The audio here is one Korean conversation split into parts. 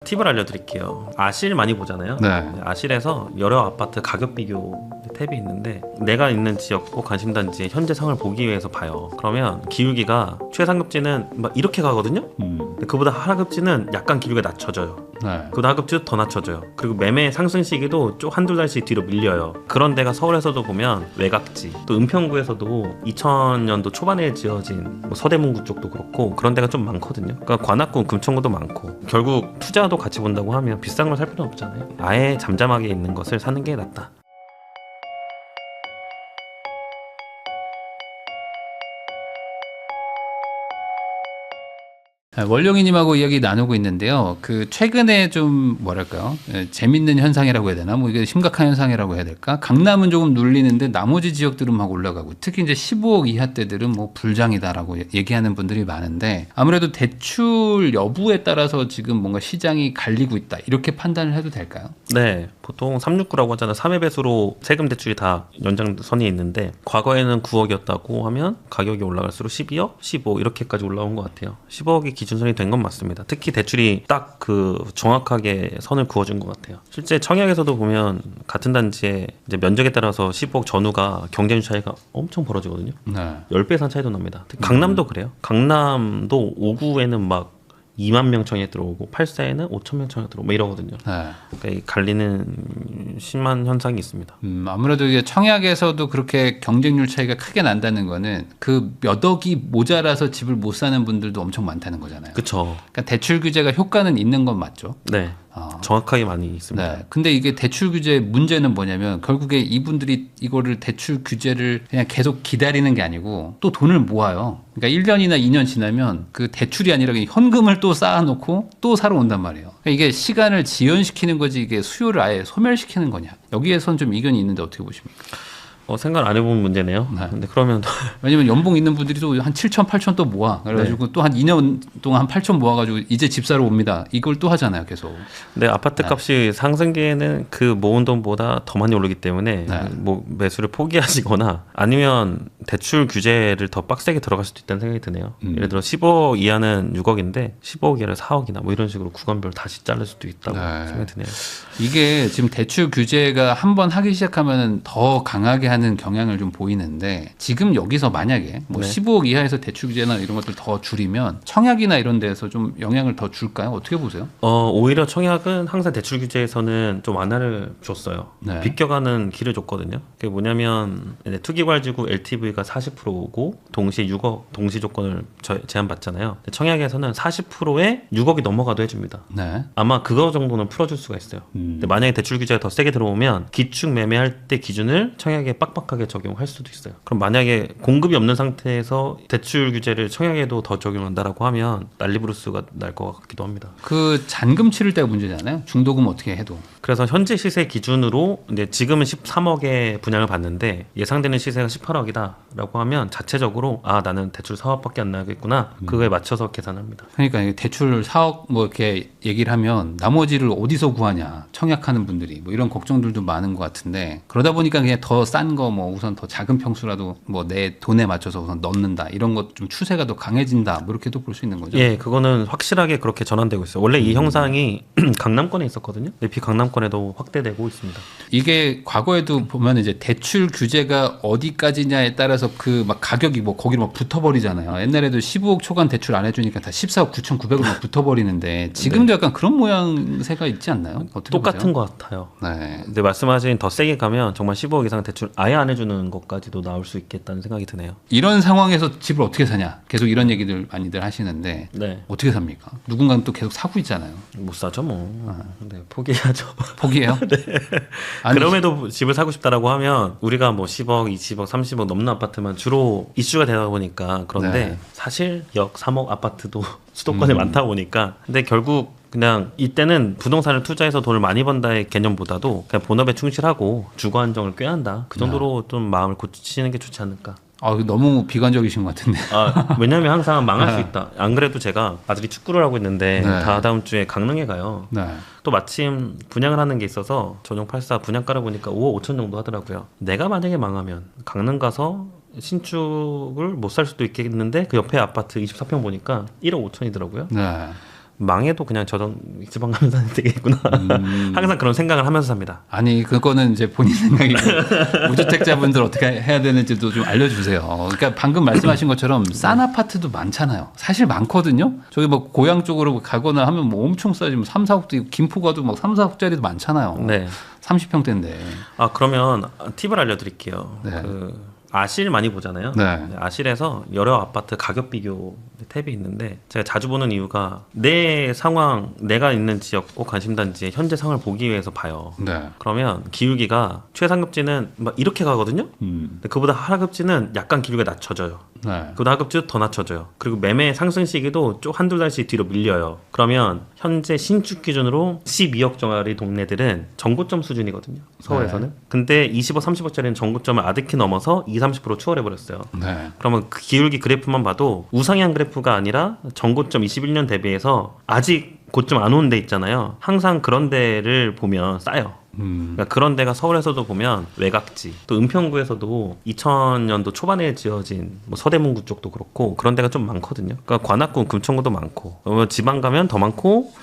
팁을 알려드릴게요. 아실 많이 보잖아요. 네. 아실에서 여러 아파트 가격 비교 탭이 있는데 내가 있는 지역 꼭 관심단지의 현재 상을 보기 위해서 봐요. 그러면 기울기가 최상급지는 막 이렇게 가거든요. 근데 그보다 하급지는 약간 기울기가 낮춰져요. 네. 그보다 하급지도 더 낮춰져요. 그리고 매매 상승 시기도 쭉 한두 달씩 뒤로 밀려요. 그런 데가 서울에서도 보면 외곽지, 또 은평구에서도 2000년도 초반에 지어진 뭐 서대문구 쪽도 그렇고 그런 데가 좀 많거든요. 그러니까 관악구, 금천구도 많고 결국 투자도 같이 본다고 하면 비싼 걸 살 필요는 없잖아요. 아예 잠잠하게 있는 것을 사는 게 낫다. 원룡이님하고 이야기 나누고 있는데요. 그 최근에 좀 뭐랄까요, 재밌는 현상이라고 해야 되나, 뭐 이게 심각한 현상이라고 해야 될까? 강남은 조금 눌리는데 나머지 지역들은 막 올라가고, 특히 이제 15억 이하대들은 뭐 불장이다라고 얘기하는 분들이 많은데, 아무래도 대출 여부에 따라서 지금 뭔가 시장이 갈리고 있다 이렇게 판단을 해도 될까요? 네, 보통 369라고 하잖아요. 3회 배수로 세금 대출이 다 연장선이 있는데 과거에는 9억이었다고 하면 가격이 올라갈수록 12억, 15억 이렇게까지 올라온 것 같아요. 15억이 기준선이 된 건 맞습니다. 특히 대출이 딱 그 정확하게 선을 그어준 것 같아요. 실제 청약에서도 보면 같은 단지에 이제 면적에 따라서 15억 전후가 경쟁률 차이가 엄청 벌어지거든요. 네. 10배 이상 차이도 납니다. 특히 강남도 그래요. 강남도 5구에는 막 2만 명 청약 들어오고 8사에는 5천 명 청약 들어오고 뭐 이러거든요. 네. 그러니까 이 갈리는 심한 현상이 있습니다. 아무래도 이게 청약에서도 그렇게 경쟁률 차이가 크게 난다는 거는 그 몇 억이 모자라서 집을 못 사는 분들도 엄청 많다는 거잖아요. 그렇죠. 그러니까 대출 규제가 효과는 있는 건 맞죠. 네. 정확하게 많이 있습니다. 네. 근데 이게 대출 규제 문제는 뭐냐면 결국에 이분들이 이거를 대출 규제를 그냥 계속 기다리는 게 아니고 또 돈을 모아요. 그러니까 1년이나 2년 지나면 그 대출이 아니라 그냥 현금을 또 쌓아놓고 또 사러 온단 말이에요. 그러니까 이게 시간을 지연시키는 거지 이게 수요를 아예 소멸시키는 거냐. 여기에선 좀 이견이 있는데 어떻게 보십니까? 생각 안 해본 문제네요. 네. 근데 그러면 왜냐면 연봉 있는 분들이 또 한 7천, 8천 또 모아. 그래가지고 네. 또 한 2년 동안 한 8천 모아가지고 이제 집 사러 옵니다. 이걸 또 하잖아요, 계속. 근데 아파트 네. 값이 상승기에는 그 모은 돈보다 더 많이 오르기 때문에 네. 뭐 매수를 포기하시거나 아니면 대출 규제를 더 빡세게 들어갈 수도 있다는 생각이 드네요. 예를 들어 15억 이하는 6억인데 15억 이하를 4억이나 뭐 이런 식으로 구간별 다시 자를 수도 있다고 네. 생각이 드네요. 이게 지금 대출 규제가 한번 하기 시작하면 더 강하게 하는 경향을 좀 보이는데 지금 여기서 만약에 뭐 네. 15억 이하에서 대출 규제나 이런 것들 더 줄이면 청약이나 이런 데에서 좀 영향을 더 줄까요? 어떻게 보세요? 오히려 청약은 항상 대출 규제에서는 좀 완화를 줬어요. 네. 비껴가는 길을 줬거든요. 그게 뭐냐면 이제 투기과열지구 LTV가 40%고 동시에 6억 동시 조건을 제한받잖아요. 청약에서는 40%에 6억이 넘어가도 해줍니다. 네. 아마 그거 정도는 풀어줄 수가 있어요. 근데 만약에 대출 규제가 더 세게 들어오면 기축 매매할 때 기준을 청약에 빡빡하게 적용할 수도 있어요. 그럼 만약에 공급이 없는 상태에서 대출 규제를 청약에도 더 적용한다라고 하면 난리부르스가 날 것 같기도 합니다. 그 잔금 치를 때가 문제잖아요. 중도금 어떻게 해도. 그래서 현재 시세 기준으로 이제 지금은 13억에 분양을 받는데 예상되는 시세가 18억이다라고 하면 자체적으로 나는 대출 4억밖에 안 나겠구나 그거에 맞춰서 계산합니다. 그러니까 이게 대출 4억 뭐 이렇게 얘기를 하면 나머지를 어디서 구하냐 청약하는 분들이 뭐 이런 걱정들도 많은 것 같은데 그러다 보니까 그냥 더 싼 거 뭐 우선 더 작은 평수라도 뭐 내 돈에 맞춰서 우선 넣는다 이런 것 좀 추세가 더 강해진다 뭐 이렇게도 볼 수 있는 거죠. 예, 그거는 확실하게 그렇게 전환되고 있어요. 원래 이 형상이 강남권에 있었거든요. 근데 비강남권에도 확대되고 있습니다. 이게 과거에도 보면 이제 대출 규제가 어디까지냐에 따라서 그 막 가격이 뭐 거기로 막 붙어버리잖아요. 옛날에도 15억 초반 대출 안 해주니까 다 14억 9,900으로 막 붙어버리는데 지금도 약간 그런 모양새가 있지 않나요? 어떻게 똑같은 보세요? 것 같아요. 네. 근데 말씀하신 더 세게 가면 정말 15억 이상 대출 아예 안 해주는 것까지도 나올 수 있겠다는 생각이 드네요. 이런 상황에서 집을 어떻게 사냐? 계속 이런 얘기들 많이들 하시는데 네, 어떻게 삽니까? 누군가는 또 계속 사고 있잖아요. 못 사죠 뭐. 네, 포기해야죠. 포기해요? 네. 아니, 그럼에도 집을 사고 싶다라고 하면 우리가 뭐 10억, 20억, 30억 넘는 아파트만 주로 이슈가 되다 보니까 그런데 네. 사실 역 3억 아파트도 수도권에 많다 보니까 근데 결국 그냥 이때는 부동산을 투자해서 돈을 많이 번다의 개념보다도 그냥 본업에 충실하고 주거 안정을 꾀한다 그 정도로 좀 마음을 고치는 게 좋지 않을까. 너무 비관적이신 것 같은데. 왜냐면 항상 망할 수 있다. 안 그래도 제가 아들이 축구를 하고 있는데 네. 다음 주에 강릉에 가요. 네. 또 마침 분양을 하는 게 있어서 전용 84 분양가를 보니까 5억 5천 정도 하더라고요. 내가 만약에 망하면 강릉 가서 신축을 못 살 수도 있겠는데 그 옆에 아파트 24평 보니까 1억 5천이더라고요. 네. 망해도 그냥 저런 지방 가면서 사는 되겠구나. 항상 그런 생각을 하면서 삽니다. 아니 그거는 이제 본인 생각이고 무주택자분들 어떻게 해야 되는지도 좀 알려주세요. 그러니까 방금 말씀하신 것처럼 싼 아파트도 많잖아요. 사실 많거든요. 저기 뭐 고향 쪽으로 가거나 하면 뭐 엄청 싸지. 뭐 3, 4억도 있고 김포 가도 막 3, 4억짜리도 많잖아요. 네. 30평대인데. 아 그러면 팁을 알려드릴게요. 네. 아실 많이 보잖아요. 네. 아실에서 여러 아파트 가격 비교 탭이 있는데 제가 자주 보는 이유가 내 상황, 내가 있는 지역 꼭 관심단지의 현재 상황을 보기 위해서 봐요. 네. 그러면 기울기가 최상급지는 막 이렇게 가거든요. 근데 그보다 하급지는 약간 기울기가 낮춰져요. 네. 그보다 하급지도 더 낮춰져요. 그리고 매매 상승 시기도 쭉 한두 달씩 뒤로 밀려요. 그러면 현재 신축 기준으로 12억 정도의 동네들은 정고점 수준이거든요. 서울에서는. 근데 20억, 30억짜리는 정고점을 아득히 넘어서 20, 30% 추월해버렸어요. 네. 그러면 그 기울기 그래프만 봐도 우상향 그래프가 아니라 전고점 21년 대비해서 아직 고점 안 온 데 있잖아요. 항상 그런 데를 보면 싸요. 그러니까 그런 데가 서울에서도 보면 외곽지, 또 은평구에서도 2000년도 초반에 지어진 뭐 서대문구 쪽도 그렇고 그런 데가 좀 많거든요. 그러니까 관악구, 금천구도 많고, 지방 가면 더 많고,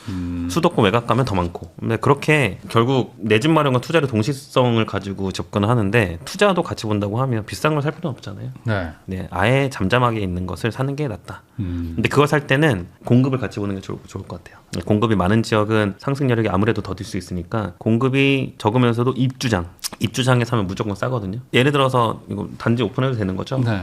수도권 외곽 가면 더 많고. 근데 그렇게 결국 내 집 마련과 투자를 동시성을 가지고 접근을 하는데 투자도 같이 본다고 하면 비싼 걸 살 필요는 없잖아요. 네. 네, 아예 잠잠하게 있는 것을 사는 게 낫다. 근데 그걸 살 때는 공급을 같이 보는 게 좋을 것 같아요. 공급이 많은 지역은 상승 여력이 아무래도 더딜 수 있으니까 공급이 적으면서도 입주장에 사면 무조건 싸거든요. 예를 들어서 이거 단지 오픈해도 되는 거죠. 네.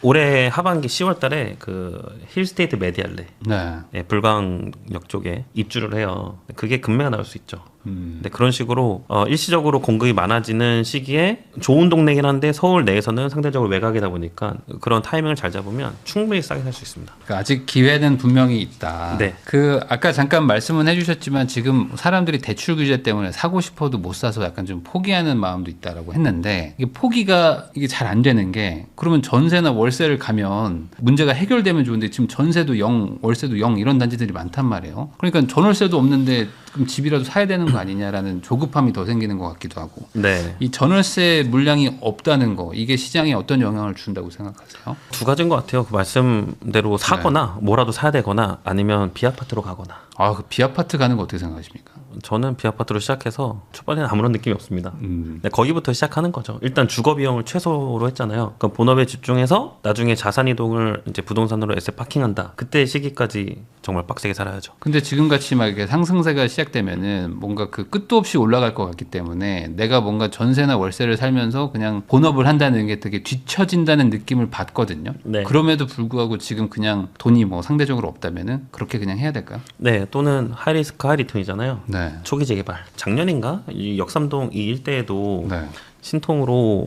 올해 하반기 10월 달에 그 힐스테이트 메디알레 네. 불광역 쪽에 입주를 해요. 그게 금매가 나올 수 있죠. 근데 그런 식으로 일시적으로 공급이 많아지는 시기에 좋은 동네긴 한데 서울 내에서는 상대적으로 외곽이다 보니까 그런 타이밍을 잘 잡으면 충분히 싸게 살 수 있습니다. 그러니까 아직 기회는 분명히 있다. 네. 그 아까 잠깐 말씀은 해주셨지만 지금 사람들이 대출 규제 때문에 사고 싶어도 못 사서 약간 좀 포기하는 마음도 있다라고 했는데 이게 포기가 이게 잘 안 되는 게 그러면 전세나 월세를 가면 문제가 해결되면 좋은데 지금 전세도 0, 월세도 0 이런 단지들이 많단 말이에요. 그러니까 전월세도 없는데 그럼 집이라도 사야 되는 거 아니냐라는 조급함이 더 생기는 것 같기도 하고. 네. 이 전월세 물량이 없다는 거 이게 시장에 어떤 영향을 준다고 생각하세요? 두 가지인 것 같아요. 그 말씀대로 사거나 뭐라도 사야 되거나 아니면 비아파트로 가거나. 아, 그 비아파트 가는 거 어떻게 생각하십니까? 저는 비아파트로 시작해서 초반에는 아무런 느낌이 없습니다. 네, 거기부터 시작하는 거죠. 일단 주거 비용을 최소로 했잖아요. 그러니까 본업에 집중해서 나중에 자산 이동을 이제 부동산으로 에세 파킹한다. 그때 시기까지 정말 빡세게 살아야죠. 근데 지금 같이 막 이렇게 상승세가 시작되면은 뭔가 그 끝도 없이 올라갈 것 같기 때문에 내가 뭔가 전세나 월세를 살면서 그냥 본업을 한다는 게 되게 뒤처진다는 느낌을 받거든요. 네. 그럼에도 불구하고 지금 그냥 돈이 뭐 상대적으로 없다면은 그렇게 그냥 해야 될까요? 네, 또는 하이리스크 하이리턴이잖아요. 네. 초기 재개발. 작년인가 이 역삼동 이 일대에도 네. 신통으로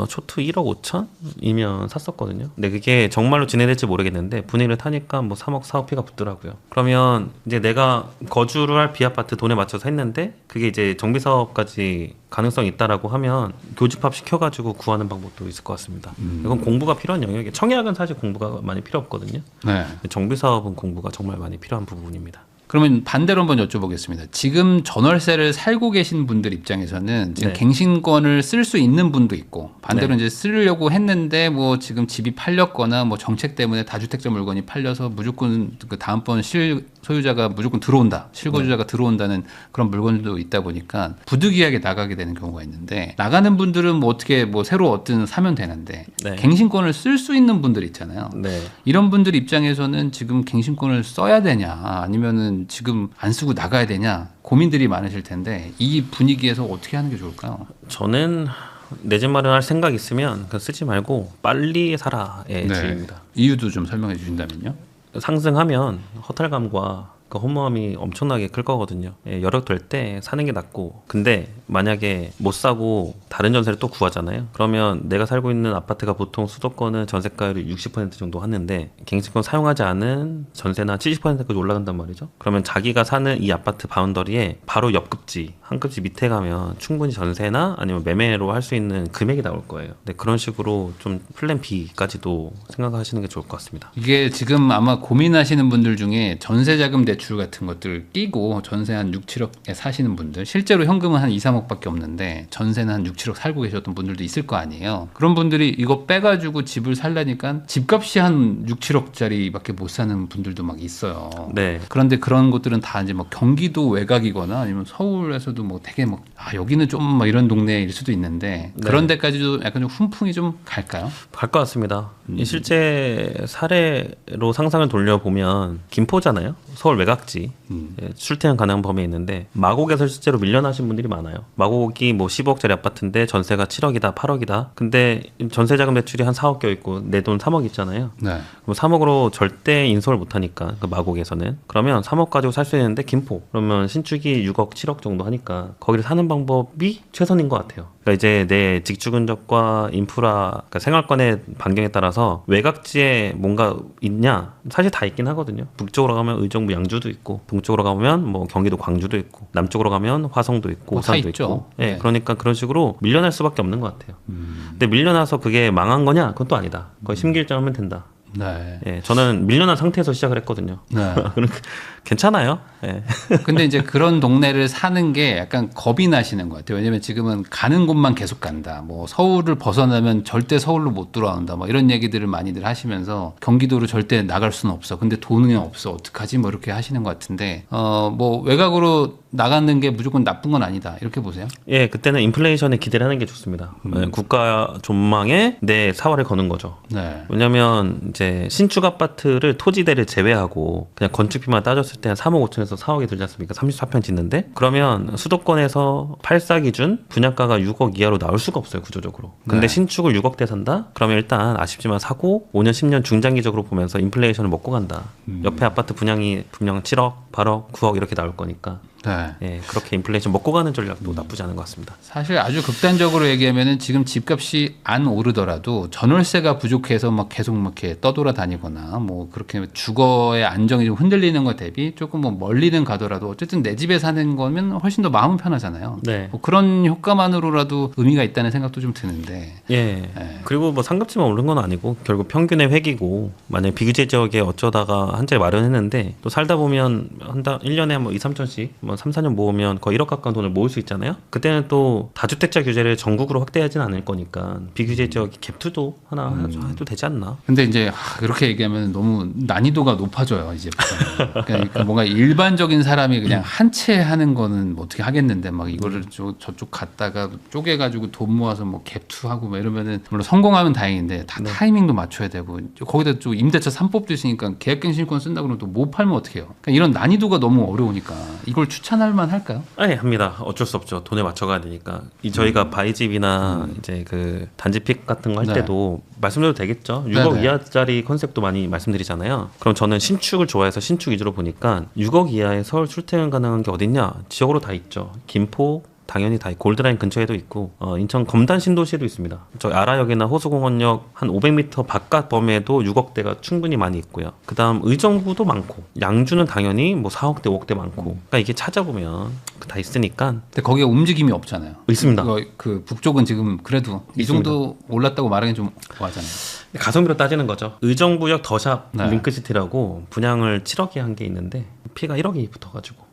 초투 1억 5천이면 샀었거든요. 근데 그게 정말로 진행될지 모르겠는데 분위기를 타니까 뭐 3억 4억 피가 붙더라고요. 그러면 이제 내가 거주를 할 비아파트 돈에 맞춰서 했는데 그게 이제 정비사업까지 가능성이 있다라고 하면 교집합 시켜가지고 구하는 방법도 있을 것 같습니다. 이건 공부가 필요한 영역이에요. 청약은 사실 공부가 많이 필요 없거든요. 네. 정비사업은 공부가 정말 많이 필요한 부분입니다. 그러면 반대로 한번 여쭤보겠습니다. 지금 전월세를 살고 계신 분들 입장에서는 지금 네. 갱신권을 쓸 수 있는 분도 있고 반대로 네. 이제 쓰려고 했는데 뭐 지금 집이 팔렸거나 뭐 정책 때문에 다주택자 물건이 팔려서 무조건 그 다음번 실소유자가 무조건 들어온다. 실거주자가 들어온다는 그런 물건도 있다 보니까 부득이하게 나가게 되는 경우가 있는데 나가는 분들은 뭐 어떻게 뭐 새로 어떤 사면 되는데 네. 갱신권을 쓸 수 있는 분들 있잖아요. 네. 이런 분들 입장에서는 지금 갱신권을 써야 되냐 아니면은 지금 안 쓰고 나가야 되냐 고민들이 많으실 텐데 이 분위기에서 어떻게 하는 게 좋을까요? 저는 내 집 마련할 생각 있으면 그냥 쓰지 말고 빨리 살아의 주의입니다. 이유도 좀 설명해 주신다면요. 상승하면 허탈감과 그 허무함이 엄청나게 클 거거든요. 예, 여력될 때 사는 게 낫고 근데 만약에 못 사고 다른 전세를 또 구하잖아요. 그러면 내가 살고 있는 아파트가 보통 수도권은 전세가율이 60% 정도 하는데 갱신권 사용하지 않은 전세나 70%까지 올라간단 말이죠. 그러면 자기가 사는 이 아파트 바운더리에 바로 옆 급지 한 급지 밑에 가면 충분히 전세나 아니면 매매로 할 수 있는 금액이 나올 거예요. 근데 그런 식으로 좀 플랜 B까지도 생각하시는 게 좋을 것 같습니다. 이게 지금 아마 고민하시는 분들 중에 전세자금 대출 대출 같은 것들 끼고 전세 한 6, 7억에 사시는 분들, 실제로 현금은 한 2, 3억밖에 없는데 전세는 한 6, 7억 살고 계셨던 분들도 있을 거 아니에요. 그런 분들이 이거 빼가지고 집을 살려니까 집값이 한 6, 7억짜리밖에 못 사는 분들도 막 있어요. 네. 그런데 그런 것들은 다 이제 뭐 경기도 외곽이거나 아니면 서울에서도 뭐 되게 뭐 여기는 좀 막 이런 동네일 수도 있는데 네. 그런 데까지도 약간 좀 훈풍이 좀 갈까요? 갈 것 같습니다. 이 실제 사례로 상상을 돌려보면 김포잖아요. 서울 외곽지. 예, 출퇴근 가능한 범위에 있는데 마곡에서 실제로 밀려나신 분들이 많아요. 마곡이 뭐 10억짜리 아파트인데 전세가 7억이다, 8억이다. 근데 전세자금 대출이 한 4억 껴있고 내 돈 3억 있잖아요. 네. 그럼 3억으로 절대 인수를 못하니까 그 마곡에서는 그러면 3억 가지고 살 수 있는데 김포 그러면 신축이 6억, 7억 정도 하니까 거기를 사는 방법이 최선인 것 같아요. 그러니까 이제 내 직주 근접과 인프라, 그러니까 생활권의 반경에 따라서 외곽지에 뭔가 있냐 사실 다 있긴 하거든요. 북쪽으로 가면 의정부 양주도 있고 동쪽으로 가면 뭐 경기도 광주도 있고 남쪽으로 가면 화성도 있고 뭐 다 오산도 있죠. 있고 예, 네. 그러니까 그런 식으로 밀려날 수밖에 없는 것 같아요. 근데 밀려나서 그게 망한 거냐 그건 또 아니다. 거의 심기일전하면 된다. 네. 예, 저는 밀려난 상태에서 시작을 했거든요. 네. 그러니까 괜찮아요. 예. 근데 이제 그런 동네를 사는 게 약간 겁이 나시는 것 같아요. 왜냐면 지금은 가는 곳만 계속 간다. 뭐 서울을 벗어나면 절대 서울로 못 돌아온다. 뭐 이런 얘기들을 많이들 하시면서 경기도로 절대 나갈 수는 없어. 근데 돈은 없어. 어떡하지? 뭐 이렇게 하시는 것 같은데 뭐 외곽으로 나가는 게 무조건 나쁜 건 아니다. 이렇게 보세요. 예, 그때는 인플레이션에 기대를 하는 게 좋습니다. 예, 국가 존망에 내 사활을 거는 거죠. 네. 왜냐면 이제 신축 아파트를 토지대를 제외하고 그냥 건축비만 따졌을 때 한 3억 5천에서 4억이 들지 않습니까? 34평 짓는데 그러면 수도권에서 8사 기준 분양가가 6억 이하로 나올 수가 없어요, 구조적으로. 근데 네. 신축을 6억대 산다? 그러면 일단 아쉽지만 사고 5년 10년 중장기적으로 보면서 인플레이션을 먹고 간다. 옆에 아파트 분양이 분명 7억, 8억, 9억 이렇게 나올 거니까. 네. 예, 그렇게 인플레이션 먹고 가는 전략도 나쁘지 않은 것 같습니다. 사실 아주 극단적으로 얘기하면은 지금 집값이 안 오르더라도 전월세가 부족해서 막 계속 막 이렇게 떠돌아다니거나 뭐 그렇게 주거의 안정이 좀 흔들리는 것 대비 조금 뭐 멀리는 가더라도 어쨌든 내 집에 사는 거면 훨씬 더 마음은 편하잖아요. 네. 뭐 그런 효과만으로라도 의미가 있다는 생각도 좀 드는데. 예. 그리고 뭐 상급지만 오른 건 아니고 결국 평균의 획이고 만약 비규제 지역에 어쩌다가 한 자리 마련했는데 또 살다 보면 한 달 1년에 뭐 2, 3천씩 뭐 3, 4년 모으면 거의 1억 가까운 돈을 모을 수 있잖아요. 그때는 또 다주택자 규제를 전국으로 확대하진 않을 거니까 비규제 지역 갭투도 하나 해도 되지 않나. 근데 이제 그렇게 얘기하면 너무 난이도가 높아져요 이제. 그러니까 뭔가 일반적인 사람이 그냥 한 채 하는 거는 뭐 어떻게 하겠는데 막 이거를 저쪽 갔다가 쪼개가지고 돈 모아서 뭐 갭투하고 뭐 이러면은 물론 성공하면 다행인데 다 타이밍도 맞춰야 되고 거기다 또 임대차 3법도 있으니까 계약갱신권 쓴다 그러면 또 못 팔면 어떡해요. 그러니까 이런 난이도가 너무 어려우니까 이걸 추천할 만 할까요? 아니 합니다. 어쩔 수 없죠. 돈에 맞춰가야 되니까. 이 저희가 바이집이나 이제 그 단지픽 같은 거 할 네. 때도 말씀드려도 되겠죠. 6억 네네. 이하짜리 컨셉도 많이 말씀드리잖아요. 그럼 저는 신축을 좋아해서 신축 위주로 보니까 6억 이하의 서울 출퇴근 가능한 게 어딨냐? 지역으로 다 있죠. 김포 당연히 다 골드라인 근처에도 있고 인천 검단 신도시에도 있습니다. 저 아라역이나 호수공원역 한 500m 바깥 범위에도 6억대가 충분히 많이 있고요. 그다음 의정부도 많고 양주는 당연히 뭐 4억대, 5억대 많고 그러니까 이게 찾아보면 다 있으니까 근데 거기에 움직임이 없잖아요. 있습니다. 그 북쪽은 지금 그래도 이 정도 올랐다고 말하기 좀 뭐하잖아요. 가성비로 따지는 거죠. 의정부역 더샵 네. 링크시티라고 분양을 7억에 한 게 있는데 피가 1억이 붙어가지고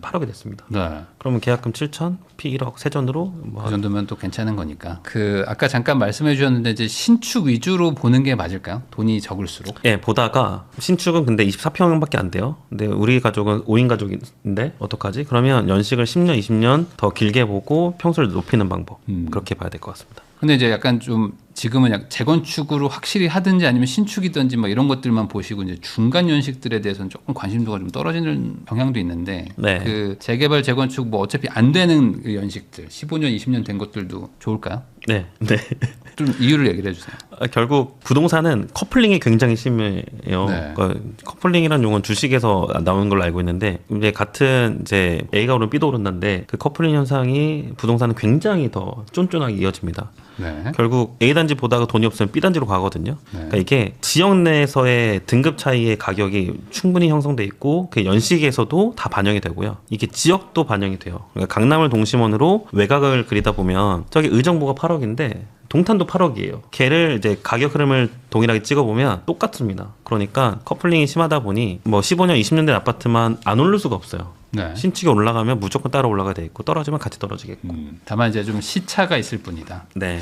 8억이 됐습니다. 네. 그러면 계약금 7천, 피 1억 세전으로 뭐 그 정도면 또 괜찮은 거니까. 그 아까 잠깐 말씀해 주셨는데 이제 신축 위주로 보는 게 맞을까요? 돈이 적을수록. 예, 보다가 신축은 근데 24평밖에 안 돼요. 근데 우리 가족은 5인 가족인데 어떡하지? 그러면 연식을 10년, 20년 더 길게 보고 평수를 높이는 방법. 그렇게 봐야 될 것 같습니다. 근데 이제 약간 좀 지금은 약 재건축으로 확실히 하든지 아니면 신축이든지 뭐 이런 것들만 보시고 이제 중간 연식들에 대해서는 조금 관심도가 좀 떨어지는 경향도 있는데 네. 그 재개발 재건축 뭐 어차피 안 되는 그 연식들 15년 20년 된 것들도 좋을까요? 네, 네. 좀 이유를 얘기를 해주세요. 결국 부동산은 커플링이 굉장히 심해요. 네. 그러니까 커플링이라는 용어는 주식에서 나오는 걸로 알고 있는데 이제 같은 이제 A가 오르면 B도 오른다는데 그 커플링 현상이 부동산은 굉장히 더 쫀쫀하게 이어집니다. 네. 결국 A단지 보다가 돈이 없으면 B단지로 가거든요. 네. 그러니까 이게 지역 내에서의 등급 차이의 가격이 충분히 형성돼 있고 그 연식에서도 다 반영이 되고요. 이게 지역도 반영이 돼요. 그러니까 강남을 동심원으로 외곽을 그리다 보면 저기 의정부가 8억인데 동탄도 8억이에요. 걔를 이제 가격 흐름을 동일하게 찍어보면 똑같습니다. 그러니까 커플링이 심하다 보니 뭐 15년, 20년 된 아파트만 안 오를 수가 없어요. 네. 신축이 올라가면 무조건 따라 올라가야 돼 있고 떨어지면 같이 떨어지겠고. 다만 이제 좀 시차가 있을 뿐이다. 네.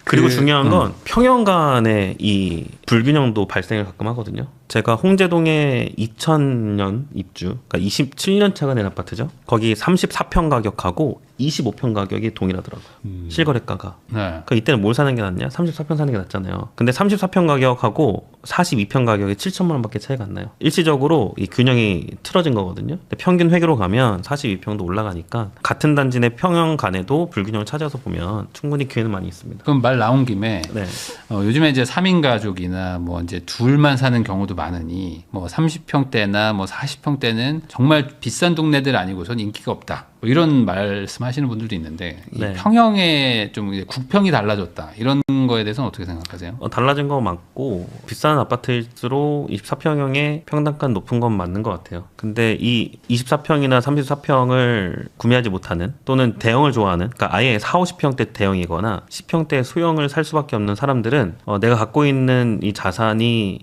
그리고 그, 중요한 건 평형 간의 이 불균형도 발생을 가끔 하거든요. 제가 홍제동에 2000년 입주, 그러니까 27년 차가 된 아파트죠. 거기 34평 가격하고 25평 가격이 동일하더라고요. 실거래가가. 네. 그러니까 이때는 뭘 사는 게 낫냐? 34평 사는 게 낫잖아요. 근데 34평 가격하고 42평 가격이 7천만 원밖에 차이가 안 나요. 일시적으로 이 균형이 틀어진 거거든요. 근데 평균 회계로 가면 42평도 올라가니까 같은 단지 내 평형 간에도 불균형을 찾아서 보면 충분히 기회는 많이 있습니다. 그럼 말 나온 김에 네. 요즘에 이제 3인 가족이나 뭐 이제 둘만 사는 경우도 많으니 뭐 30평대나 뭐 40평대는 정말 비싼 동네들 아니고선 인기가 없다. 뭐 이런 말씀하시는 분들도 있는데 네. 이 평형에 좀 이제 국평이 달라졌다. 이런 거에 대해서는 어떻게 생각하세요? 달라진 거 맞고 비싼 아파트일수록 24평형의 평당가 높은 건 맞는 것 같아요. 근데 이 24평이나 34평을 구매하지 못하는 또는 대형을 좋아하는, 그러니까 아예 4, 50평대 대형이거나 10평대 소형을 살 수밖에 없는 사람들은 내가 갖고 있는 이 자산이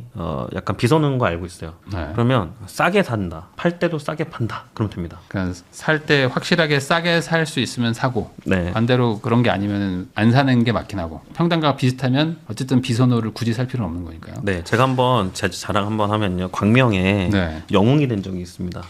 약간 비서는 거 알고 있어요. 네. 그러면 싸게 산다, 팔 때도 싸게 판다, 그러면 됩니다. 그러니까 살 때 확실하게 싸게 살 수 있으면 사고 네. 반대로 그런 게 아니면 안 사는 게 맞긴 하고 평당가가 비슷하면 어쨌든 비선호를 굳이 살 필요는 없는 거니까요. 네, 제가 한번 제 자랑 한번 하면요, 광명에 네. 영웅이 된 적이 있습니다.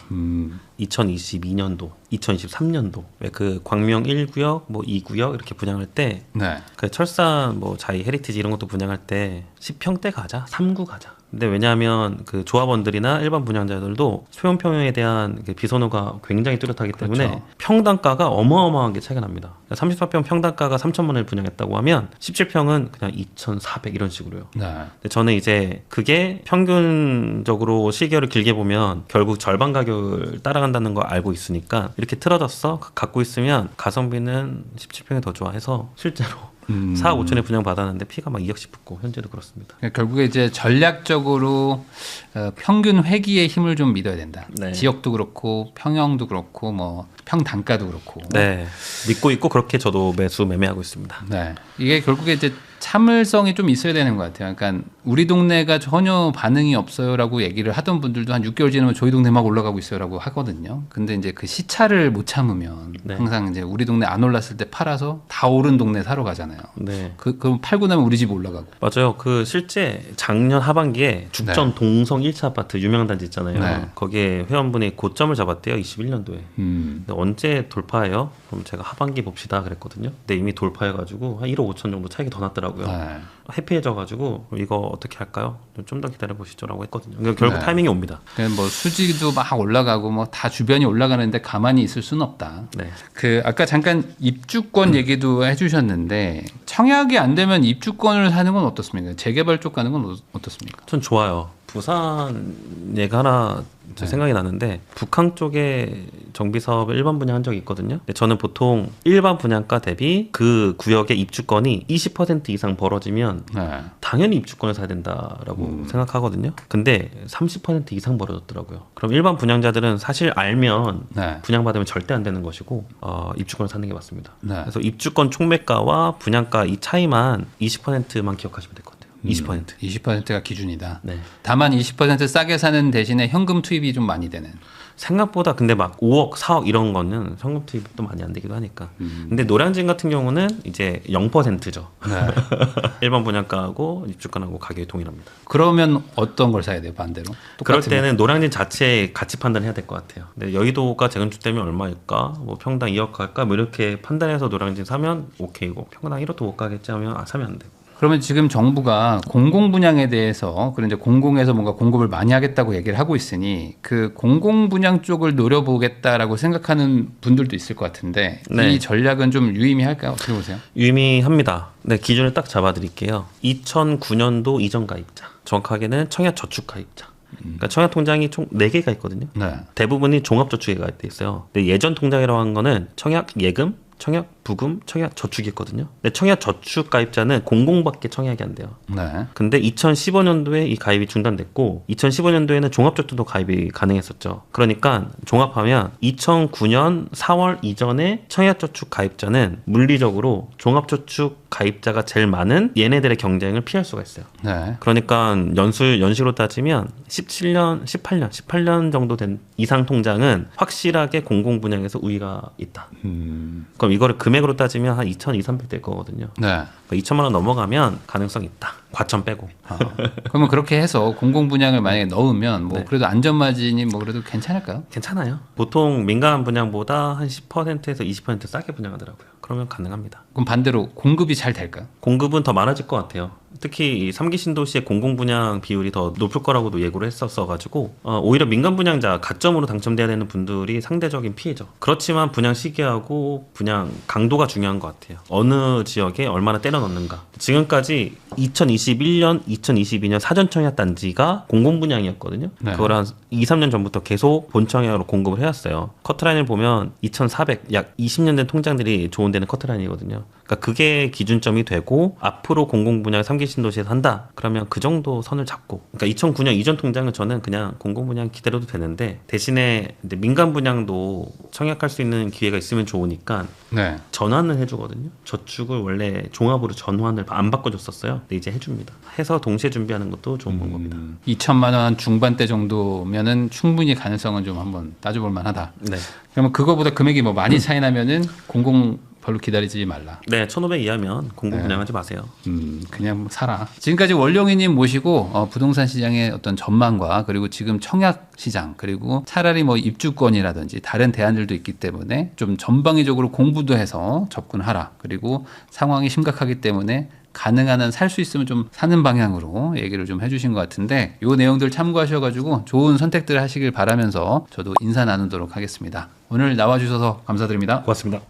2022년도, 2023년도 왜 그 광명 1구역, 뭐 2구역 이렇게 분양할 때, 네. 그 철산 뭐 자이 헤리티지 이런 것도 분양할 때 10평대 가자, 3구 가자. 근데 왜냐하면 그 조합원들이나 일반 분양자들도 소형 평형에 대한 그 비선호가 굉장히 뚜렷하기 때문에 그렇죠. 평당가가 어마어마하게 차이가 납니다. 34평 평당가가 3천만 원을 분양했다고 하면 17평은 그냥 2,400 이런 식으로요. 네. 근데 저는 이제 그게 평균적으로 시계를 길게 보면 결국 절반 가격을 따라간다는 걸 알고 있으니까 이렇게 틀어졌어 갖고 있으면 가성비는 17평이 더 좋아해서 실제로 4억 5천에 분양 받았는데 피가 막 2억씩 붙고 현재도 그렇습니다. 그러니까 결국에 이제 전략적으로 평균 회기의 힘을 좀 믿어야 된다. 네. 지역도 그렇고 평형도 그렇고 뭐 평단가도 그렇고. 네, 믿고 있고 그렇게 저도 매매하고 있습니다. 네. 이게 결국에 이제 참을성이 좀 있어야 되는 것 같아요. 그러니까 우리 동네가 전혀 반응이 없어요라고 얘기를 하던 분들도 한 6개월 지나면 저희 동네 막 올라가고 있어요라고 하거든요. 근데 이제 그 시차를 못 참으면 네. 항상 이제 우리 동네 안 올랐을 때 팔아서 다 오른 동네 사러 가잖아요. 네, 그럼 팔고 나면 우리 집 올라가고. 맞아요. 그 실제 작년 하반기에 죽전 네. 동성 1차 아파트 유명 단지 있잖아요. 네. 거기에 회원분이 고점을 잡았대요. 21년도에. 근데 언제 돌파해요? 그럼 제가 하반기 봅시다 그랬거든요. 근데 이미 돌파해가지고 한 1억 5천 정도 차익이 더 났더라고요. 네. 해피해져가지고 이거 어떻게 할까요? 좀 더 기다려보시죠라고 했거든요. 그러니까 결국 네. 타이밍이 옵니다. 그냥 뭐 수지도 막 올라가고 뭐 다 주변이 올라가는데 가만히 있을 수는 없다. 네. 그 아까 잠깐 입주권 얘기도 해주셨는데 청약이 안 되면 입주권을 사는 건 어떻습니까? 재개발 쪽 가는 건 어떻습니까? 전 좋아요. 부산 얘가 하나 생각이 나는데 북한 쪽에 정비 사업을 일반 분양한 적이 있거든요. 근데 저는 보통 일반 분양가 대비 그 구역의 입주권이 20% 이상 벌어지면 네. 당연히 입주권을 사야 된다라고 생각하거든요. 근데 30% 이상 벌어졌더라고요. 그럼 일반 분양자들은 사실 알면 네. 분양받으면 절대 안 되는 것이고 입주권을 사는 게 맞습니다. 네. 그래서 입주권 총매가와 분양가 이 차이만 20%만 기억하시면 될 것 같아요. 20%. 20%가 기준이다. 네. 다만 20% 싸게 사는 대신에 현금 투입이 좀 많이 되는. 생각보다 근데 막 5억, 4억 이런 거는 현금 투입도 많이 안 되기도 하니까. 근데 노량진 같은 경우는 이제 0%죠. 네. 일반 분양가하고 입주권하고 가격이 동일합니다. 그러면 어떤 걸 사야 돼요, 반대로? 그럴 똑같으면? 때는 노량진 자체의 가치 판단해야 될 것 같아요. 근데 여의도가 재건축되면 얼마일까? 뭐 평당 2억 갈까? 뭐 이렇게 판단해서 노량진 사면 오케이고 평당 1억도 못 가겠지 하면 사면 안 되고. 그러면 지금 정부가 공공 분양에 대해서 그런 이제 공공에서 뭔가 공급을 많이 하겠다고 얘기를 하고 있으니 그 공공 분양 쪽을 노려보겠다라고 생각하는 분들도 있을 것 같은데 네. 이 전략은 좀 유의미할까요? 어떻게 보세요? 유의미합니다. 네, 기준을 딱 잡아드릴게요. 2009년도 이전 가입자, 정확하게는 청약 저축 가입자. 그러니까 청약 통장이 총 4개가 있거든요. 네. 대부분이 종합저축에 가입돼 있어요. 근데 예전 통장이라고 하는 거는 청약 예금, 청약 부금, 청약, 저축이 있거든요. 근데 청약 저축 가입자는 공공밖에 청약이 안 돼요. 네. 근데 2015년도에 이 가입이 중단됐고 2015년도에는 종합저축도 가입이 가능했었죠. 그러니까 종합하면 2009년 4월 이전에 청약저축 가입자는 물리적으로 종합저축 가입자가 제일 많은 얘네들의 경쟁을 피할 수가 있어요. 네. 그러니까 연식으로 따지면 18년 정도 된 이상 통장은 확실하게 공공 분양에서 우위가 있다. 그럼 이거를 금액으로 따지면 한 2,200, 300 될 거거든요. 네. 2천만 원 넘어가면 가능성이 있다. 과천 빼고. 그러면 그렇게 해서 공공 분양을 만약에 넣으면 뭐 네. 그래도 안전 마진이 뭐 그래도 괜찮을까요? 괜찮아요. 보통 민간 분양보다 한 10%에서 20% 싸게 분양하더라고요. 그러면 가능합니다. 그럼 반대로 공급이 잘 될까요? 공급은 더 많아질 것 같아요. 특히 이 3기 신도시의 공공 분양 비율이 더 높을 거라고도 예고를 했었어가지고 오히려 민간 분양자 가점으로 당첨돼야 되는 분들이 상대적인 피해죠. 그렇지만 분양 시기하고 분양 강도가 중요한 것 같아요. 어느 지역에 얼마나 때려 넣는가. 지금까지 2021년, 2022년 사전 청약 단지가 공공 분양이었거든요. 네. 그걸 한 2, 3년 전부터 계속 본 청약으로 공급을 해왔어요. 커트라인을 보면 2,400, 약 20년 된 통장들이 좋은 데는 커트라인이거든요. 그러니까 그게 기준점이 되고 앞으로 공공 분양 3기 신도시에서 한다. 그러면 그 정도 선을 잡고. 그러니까 2009년 이전 통장은 저는 그냥 공공 분양 기다려도 되는데 대신에 이제 민간 분양도 청약할 수 있는 기회가 있으면 좋으니까 네. 전환을 해주거든요. 저축을 원래 종합으로 전환을 안 바꿔줬었어요. 근데 이제 해줍니다. 해서 동시에 준비하는 것도 좋은 방법이다. 2천만 원 중반대 정도면은 충분히 가능성은 좀 한번 따져볼 만하다. 네. 그러면 그거보다 금액이 뭐 많이 차이 나면은 공공 별로 기다리지 말라. 네, 1,500 이하면 공공 분양하지 마세요. 그냥 뭐 살아. 지금까지 원룡이님 모시고 부동산 시장의 어떤 전망과 그리고 지금 청약 시장 그리고 차라리 뭐 입주권이라든지 다른 대안들도 있기 때문에 좀 전방위적으로 공부도 해서 접근하라. 그리고 상황이 심각하기 때문에 가능한 한 살 수 있으면 좀 사는 방향으로 얘기를 좀 해주신 것 같은데 요 내용들 참고하셔가지고 좋은 선택들 하시길 바라면서 저도 인사 나누도록 하겠습니다. 오늘 나와주셔서 감사드립니다. 고맙습니다.